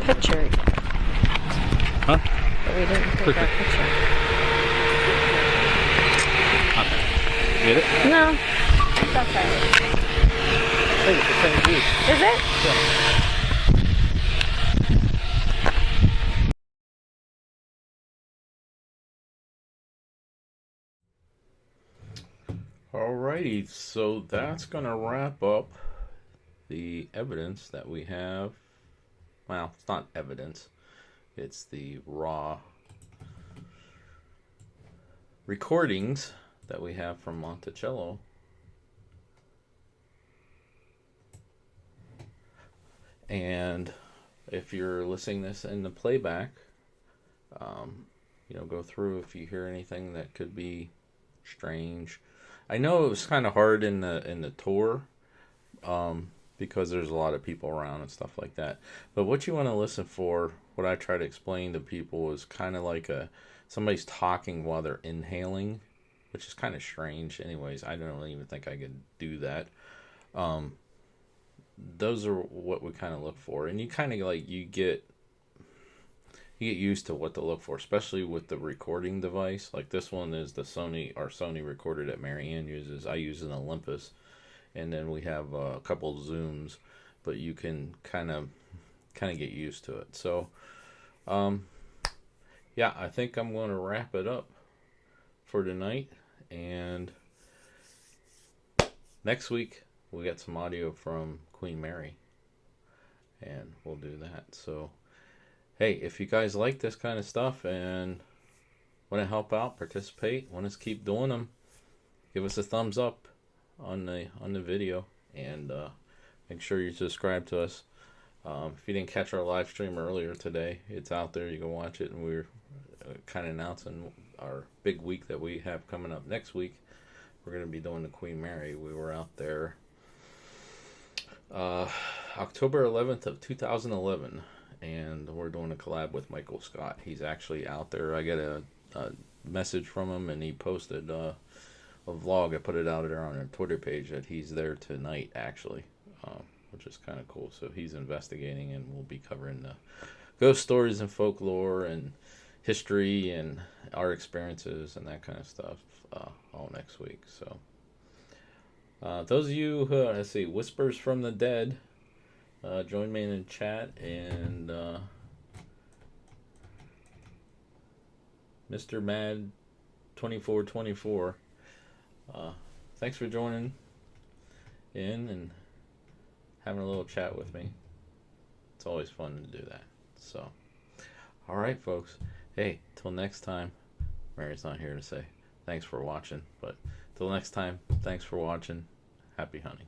Speaker 7: picture.
Speaker 6: Huh?
Speaker 7: But we didn't take our picture.
Speaker 6: Get it?
Speaker 7: No. It's okay.
Speaker 6: I think it's the same view.
Speaker 7: Is it?
Speaker 1: Alrighty, so that's gonna wrap up the evidence that we have. Well, it's not evidence, it's the raw recordings that we have from Monticello. And if you're listening this in the playback, go through if you hear anything that could be strange. I know it was kind of hard in the tour, because there's a lot of people around and stuff like that. But what you want to listen for, what I try to explain to people, is kind of like somebody's talking while they're inhaling, which is kind of strange. Anyways, I don't even think I could do that. Those are what we kind of look for, and you kind of you get used to what to look for, especially with the recording device. Like this one is the Sony recorder that Marianne uses. I use an Olympus, and then we have a couple of Zooms, but you can kind of get used to it. So, yeah, I think I'm going to wrap it up for tonight, and next week we got some audio from Queen Mary, and we'll do that. So, hey, if you guys like this kind of stuff and want to help out, participate, want us to keep doing them, give us a thumbs up on the video, and make sure you subscribe to us. If you didn't catch our live stream earlier today, it's out there. You can watch it, and we're kind of announcing our big week that we have coming up next week. We're going to be doing the Queen Mary. We were out there October 11th of 2011, and we're doing a collab with Michael Scott. He's actually out there. I get a message from him, and he posted a vlog. I put it out there on our Twitter page that he's there tonight, actually, which is kind of cool. So he's investigating, and we'll be covering the ghost stories and folklore and history and our experiences and that kind of stuff all next week. So those of you who, let's see, Whispers from the Dead, join me in the chat, and Mr. Mad 2424, thanks for joining in and having a little chat with me. It's always fun to do that. So, all right, folks. Hey, till next time. Mary's not here to say thanks for watching, but till next time, thanks for watching. Happy hunting.